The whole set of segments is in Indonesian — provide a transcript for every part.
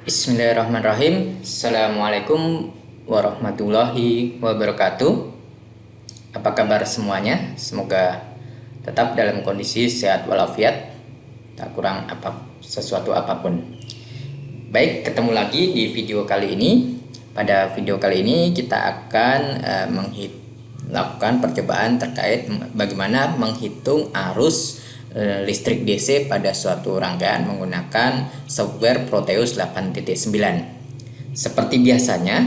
Bismillahirrahmanirrahim. Assalamualaikum warahmatullahi wabarakatuh. Apa kabar semuanya? Semoga tetap dalam kondisi sehat walafiat, tak kurang sesuatu apapun. Baik, ketemu lagi di video kali ini. Pada video kali ini kita akan melakukan percobaan terkait bagaimana menghitung arus listrik DC pada suatu rangkaian menggunakan software Proteus 8.9. Seperti biasanya,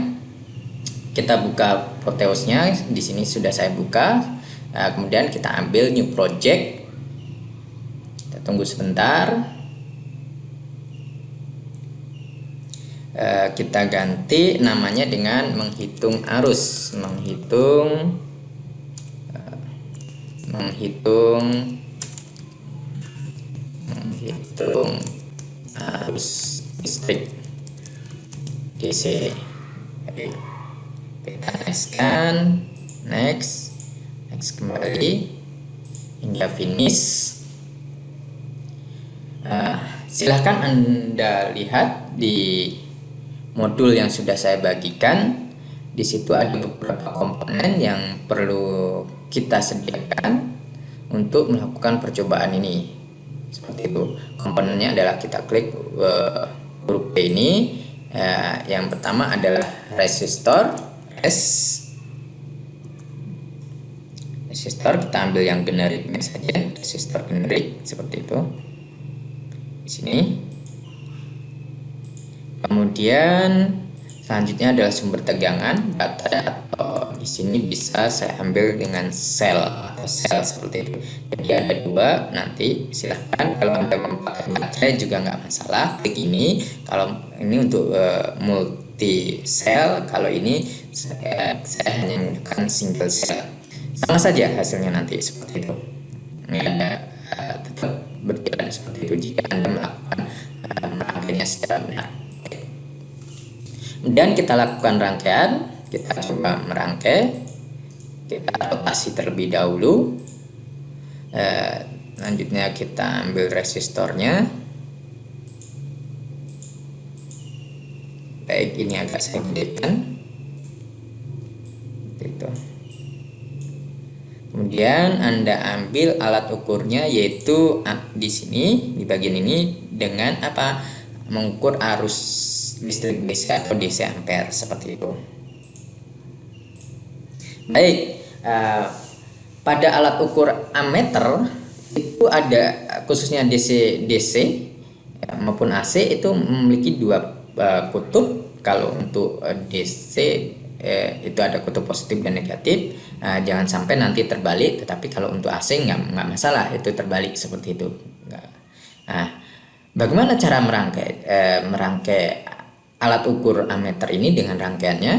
kita buka Proteusnya. Di sini sudah saya buka. Kemudian kita ambil new project. Kita tunggu sebentar. Kita ganti namanya dengan menghitung arus, menghitung arus listrik DC. Kita next kembali hingga finish. Silahkan Anda lihat di modul yang sudah saya bagikan. Di situ ada beberapa komponen yang perlu kita sediakan untuk melakukan percobaan ini. Seperti itu. Komponennya adalah kita klik huruf P ini. Yang pertama adalah resistor. Resistor kita ambil yang generiknya saja, resistor generik seperti itu. Di sini. Kemudian selanjutnya adalah sumber tegangan, baterai, atau di sini bisa saya ambil dengan sel atau sel seperti itu. Jadi ada dua, nanti silahkan kalau Anda memakai baterai juga nggak masalah, klik ini. Kalau ini untuk multi sel, kalau ini saya hanya menggunakan single cell. Sama saja hasilnya nanti seperti itu. Ini tetap berjalan seperti itu jika Anda melakukan merangkainya secara benar. Dan kita lakukan rangkaian, kita coba merangkai, kita rotasi terlebih dahulu. Selanjutnya kita ambil resistornya. Baik, ini agak saya gedekan. Itu. Kemudian Anda ambil alat ukurnya, yaitu di sini di bagian ini dengan mengukur arus listrik DC atau DC ampere seperti itu. Baik, pada alat ukur ammeter itu ada, khususnya DC maupun AC, itu memiliki dua kutub. Kalau untuk DC itu ada kutub positif dan negatif. Jangan sampai nanti terbalik. Tetapi kalau untuk AC nggak masalah, itu terbalik seperti itu. Bagaimana cara merangkai alat ukur ammeter ini dengan rangkaiannya?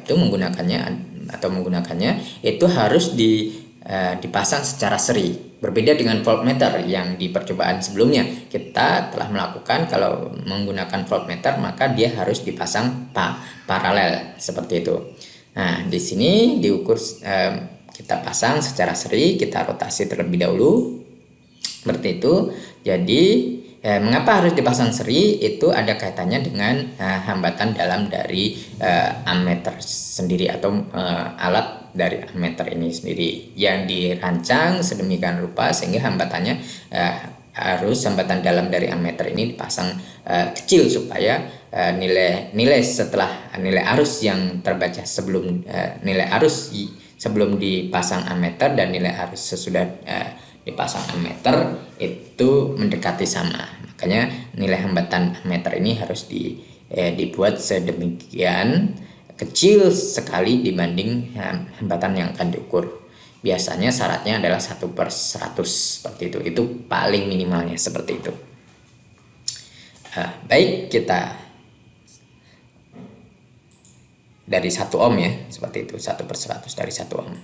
Itu menggunakannya itu harus dipasang secara seri. Berbeda dengan voltmeter yang di percobaan sebelumnya kita telah melakukan. Kalau menggunakan voltmeter maka dia harus dipasang paralel seperti itu. Nah, di sini diukur, kita pasang secara seri, kita rotasi terlebih dahulu seperti itu. Jadi mengapa harus dipasang seri? Itu ada kaitannya dengan hambatan dalam dari ammeter sendiri, atau alat dari ammeter ini sendiri yang dirancang sedemikian rupa sehingga hambatannya hambatan dalam dari ammeter ini dipasang kecil supaya nilai setelah nilai arus yang terbaca sebelum nilai arus sebelum dipasang ammeter dan nilai arus sesudah dipasang ammeter itu mendekati sama. Makanya nilai hambatan ammeter ini harus dibuat sedemikian kecil sekali dibanding hambatan yang akan diukur. Biasanya syaratnya adalah 1/100 seperti itu. Itu paling minimalnya seperti itu. Baik, kita dari 1 ohm ya, seperti itu, 1/100 dari 1 ohm.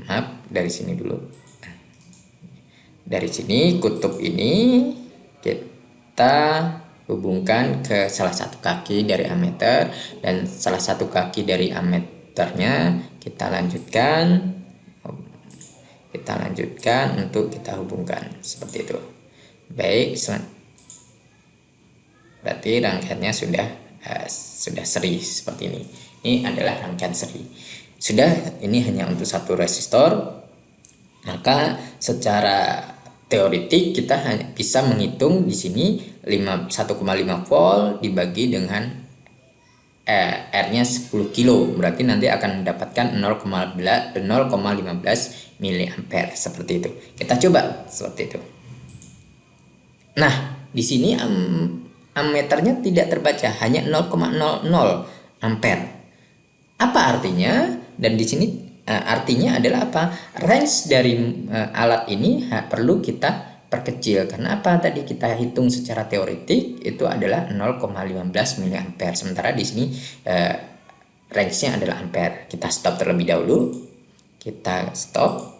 Maaf, dari sini dulu. Dari sini kutub ini kita hubungkan ke salah satu kaki dari ammeter, dan salah satu kaki dari ammeternya kita lanjutkan untuk kita hubungkan seperti itu. Baik, berarti rangkaiannya sudah seri seperti ini. Ini adalah rangkaian seri. Sudah, ini hanya untuk satu resistor. Maka secara teoretik kita hanya bisa menghitung di sini 1,5 volt dibagi dengan R-nya 10 kilo, berarti nanti akan mendapatkan 0,15 miliampere seperti itu. Kita coba seperti itu. Nah, di sini ammeternya tidak terbaca, hanya 0,00 ampere. Apa artinya? Dan di sini artinya adalah apa? Range dari alat ini perlu kita perkecil. Karena apa? Tadi kita hitung secara teoretik itu adalah 0,15 miliampere. Sementara di sini range-nya adalah ampere. Kita stop terlebih dahulu. Kita stop.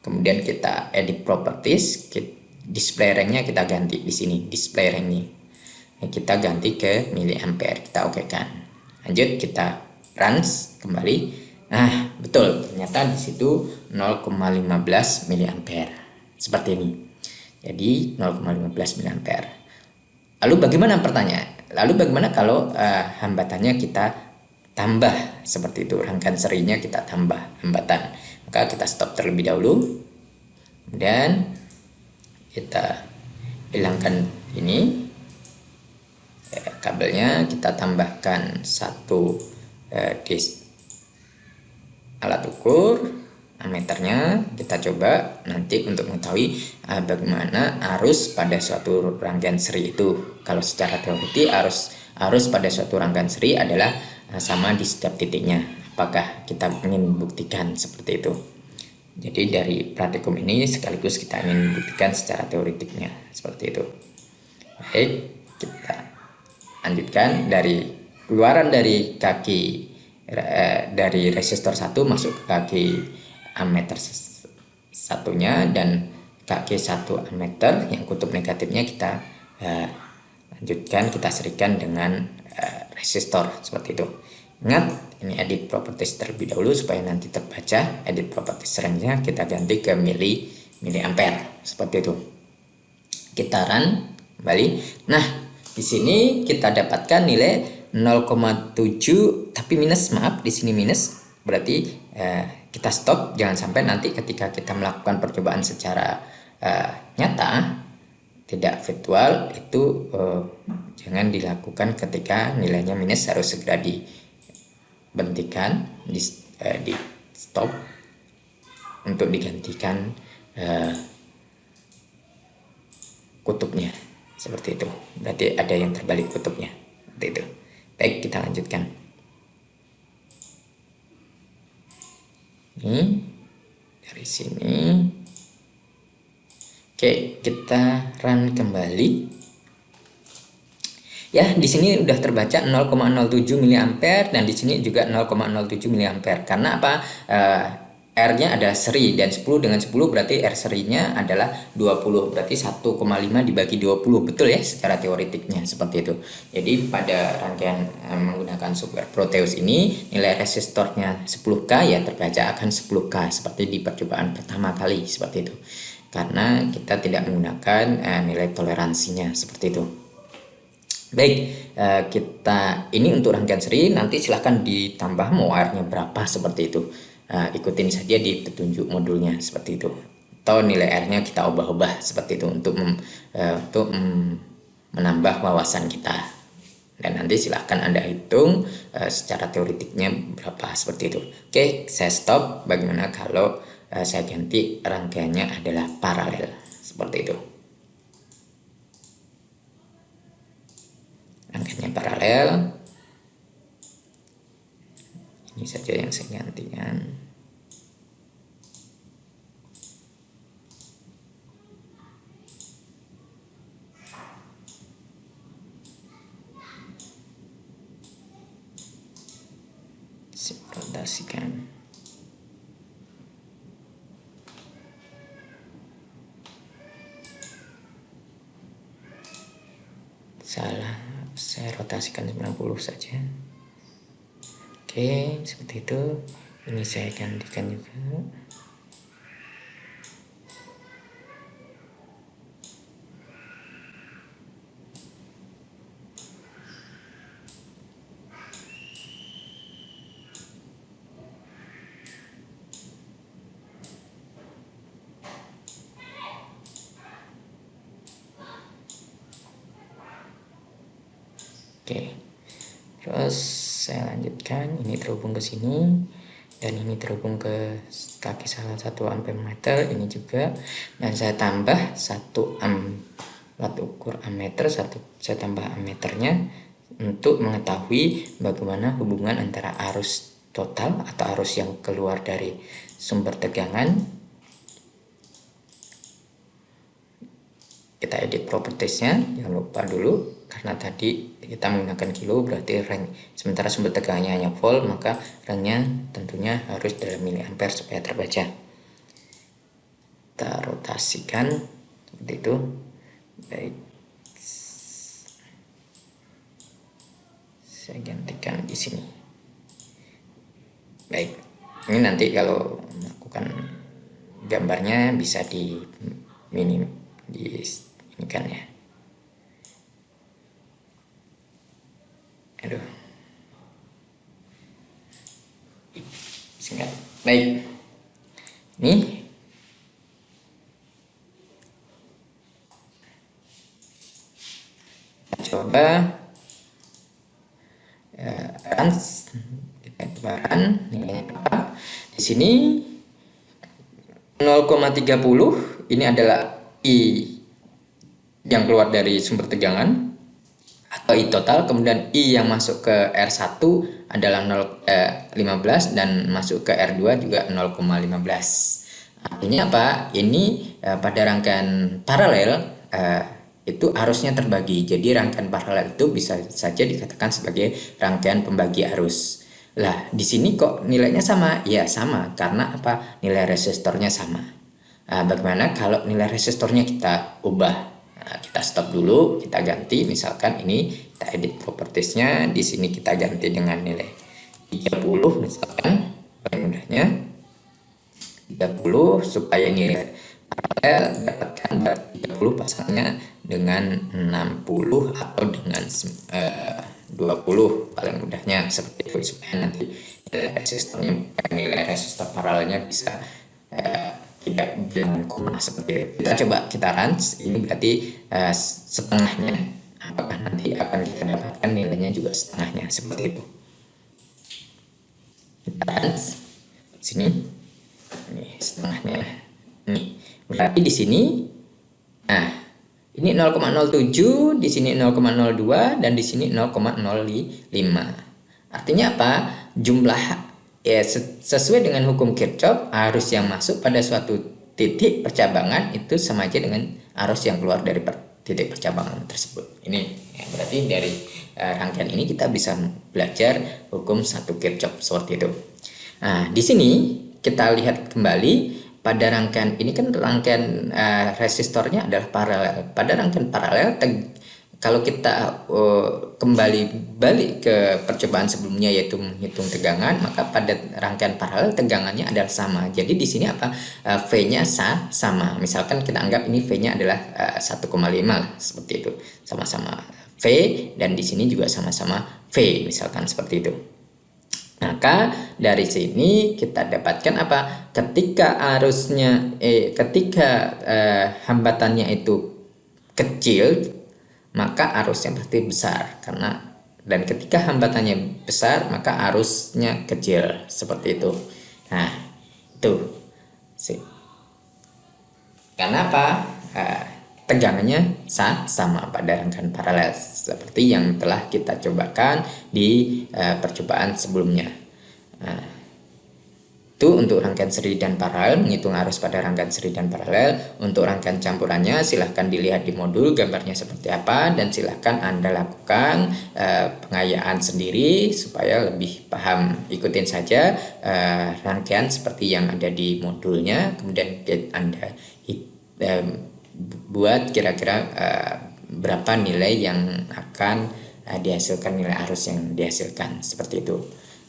Kemudian kita edit properties. Display range-nya kita ganti di sini. Display range-nya kita ganti ke miliampere. Kita oke kan. Lanjut kita runs kembali. Nah, betul, ternyata di situ 0,15 miliampere. Seperti ini. Jadi 0,15 miliampere. Lalu bagaimana pertanyaan? Lalu bagaimana kalau hambatannya kita tambah seperti itu, rangkaian serinya kita tambah hambatan. Maka kita stop terlebih dahulu. Kemudian kita hilangkan ini kabelnya, kita tambahkan satu alat ukur ammeternya. Kita coba nanti untuk mengetahui bagaimana arus pada suatu rangkaian seri itu. Kalau secara teori arus pada suatu rangkaian seri adalah sama di setiap titiknya. Apakah kita ingin buktikan seperti itu? Jadi dari praktikum ini sekaligus kita ingin buktikan secara teoritiknya seperti itu. Baik, kita lanjutkan dari keluaran dari kaki dari resistor 1 masuk ke kaki ammeter satunya, dan kaki 1 ammeter yang kutub negatifnya kita lanjutkan, kita serikan dengan resistor seperti itu. Ingat, ini edit properties terlebih dahulu supaya nanti terbaca. Edit properties range-nya kita ganti ke miliampere seperti itu. Kita run kembali. Nah, di sini kita dapatkan nilai 0,7 tapi minus, maaf di sini minus, berarti kita stop. Jangan sampai nanti ketika kita melakukan percobaan secara nyata tidak virtual itu jangan dilakukan ketika nilainya minus, harus segera dihentikan, di stop untuk digantikan kutubnya seperti itu. Berarti ada yang terbalik kutubnya seperti itu. Baik, kita lanjutkan. Ini dari sini. Oke, kita run kembali. Ya, di sini udah terbaca 0,07 miliampere dan di sini juga 0,07 miliampere. Karena apa? R-nya ada seri, dan 10 dengan 10 berarti R serinya adalah 20, berarti 1,5 dibagi 20, betul ya secara teoretiknya seperti itu. Jadi pada rangkaian menggunakan Super Proteus ini nilai resistornya 10K ya terbaca akan 10K seperti di percobaan pertama kali seperti itu. Karena kita tidak menggunakan nilai toleransinya seperti itu. Baik, kita ini untuk rangkaian seri, nanti silahkan ditambah mau R-nya berapa seperti itu. Ikutin saja di petunjuk modulnya seperti itu, atau nilai R-nya kita ubah-ubah seperti itu untuk menambah wawasan kita. Dan nanti silahkan Anda hitung secara teoritiknya berapa seperti itu. Oke, saya stop. Bagaimana kalau saya ganti rangkaiannya adalah paralel seperti itu. Rangkaiannya paralel. Ini saja yang saya gantikan. Rotasikan. Salah, saya rotasikan 90 saja. Oke, seperti itu. Ini saya gantikan juga. Oke, terus saya lanjutkan, ini terhubung ke sini dan ini terhubung ke kaki salah satu ampermeter ini juga, dan saya tambah 1 alat ukur ammeter, saya tambah ammeternya untuk mengetahui bagaimana hubungan antara arus total atau arus yang keluar dari sumber tegangan. Kita edit propertiesnya, jangan lupa dulu karena tadi kita menggunakan kilo berarti rank, sementara sumber tegangannya hanya volt, maka ranknya tentunya harus dalam miliampere supaya terbaca. Kita rotasikan seperti itu. Baik, saya gantikan di sini. Baik, ini nanti kalau melakukan gambarnya bisa di ini kan ya. Aduh, singkat. Baik, ini coba kita kebaran nilainya berapa. Di sini 0,30 ini adalah I yang keluar dari sumber tegangan atau I total, kemudian I yang masuk ke R1 adalah 0,15 dan masuk ke R2 juga 0,15. Artinya apa? Ini pada rangkaian paralel itu arusnya terbagi. Jadi rangkaian paralel itu bisa saja dikatakan sebagai rangkaian pembagi arus. Lah, di sini kok nilainya sama? Ya, sama karena apa? Nilai resistornya sama. Bagaimana kalau nilai resistornya kita ubah? Kita stop dulu, kita ganti, misalkan ini kita edit propertiesnya, di sini kita ganti dengan nilai 30 misalkan, paling mudahnya 30 supaya nilai paralel dapatkan 30 pasangnya dengan 60 atau dengan 20 paling mudahnya seperti itu, supaya nanti nilai resistor paralelnya bisa tidak dengan koma seperti itu. Kita coba kita runs, ini berarti setengahnya, apakah nanti akan kita dapatkan nilainya juga setengahnya seperti itu. Kita runs sini, ini setengahnya, ini berarti di sini, nah ini 0,07, di sini 0,02 dan di sini 0,05. Artinya apa? Jumlah ya sesuai dengan hukum Kirchhoff, arus yang masuk pada suatu titik percabangan itu sama aja dengan arus yang keluar dari titik percabangan tersebut. Ini ya, berarti dari rangkaian ini kita bisa belajar hukum satu Kirchhoff seperti itu. Nah, di sini kita lihat kembali pada rangkaian ini kan rangkaian resistornya adalah paralel. Pada rangkaian paralel kalau kita kembali balik ke percobaan sebelumnya yaitu menghitung tegangan, maka pada rangkaian paralel tegangannya adalah sama. Jadi di sini apa? V-nya sama. Misalkan kita anggap ini V-nya adalah 1,5 seperti itu. Sama-sama V dan di sini juga sama-sama V misalkan seperti itu. Maka dari sini kita dapatkan apa? Ketika arusnya hambatannya itu kecil, maka arusnya pasti besar, dan ketika hambatannya besar maka arusnya kecil seperti itu. Nah, itu sih. Karena apa? Tegangannya sama pada rangkaian paralel seperti yang telah kita cobakan di percobaan sebelumnya. Itu untuk rangkaian seri dan paralel, menghitung arus pada rangkaian seri dan paralel. Untuk rangkaian campurannya silahkan dilihat di modul gambarnya seperti apa, dan silahkan Anda lakukan pengayaan sendiri supaya lebih paham. Ikutin saja rangkaian seperti yang ada di modulnya, kemudian Anda buat kira-kira berapa nilai yang akan dihasilkan, nilai arus yang dihasilkan seperti itu.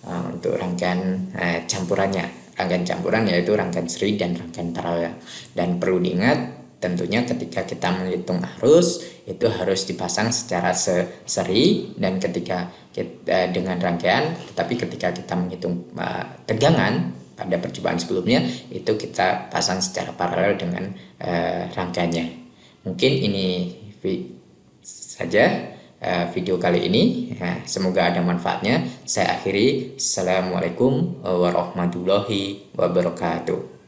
Untuk rangkaian campurannya, rangkaian campuran yaitu rangkaian seri dan rangkaian paralel. Dan perlu diingat tentunya ketika kita menghitung arus itu harus dipasang secara seri, dan ketika kita, dengan rangkaian, tetapi ketika kita menghitung tegangan pada percobaan sebelumnya itu kita pasang secara paralel dengan rangkaiannya. Mungkin ini saja video kali ini. Semoga ada manfaatnya. Saya akhiri. Assalamualaikum warahmatullahi wabarakatuh.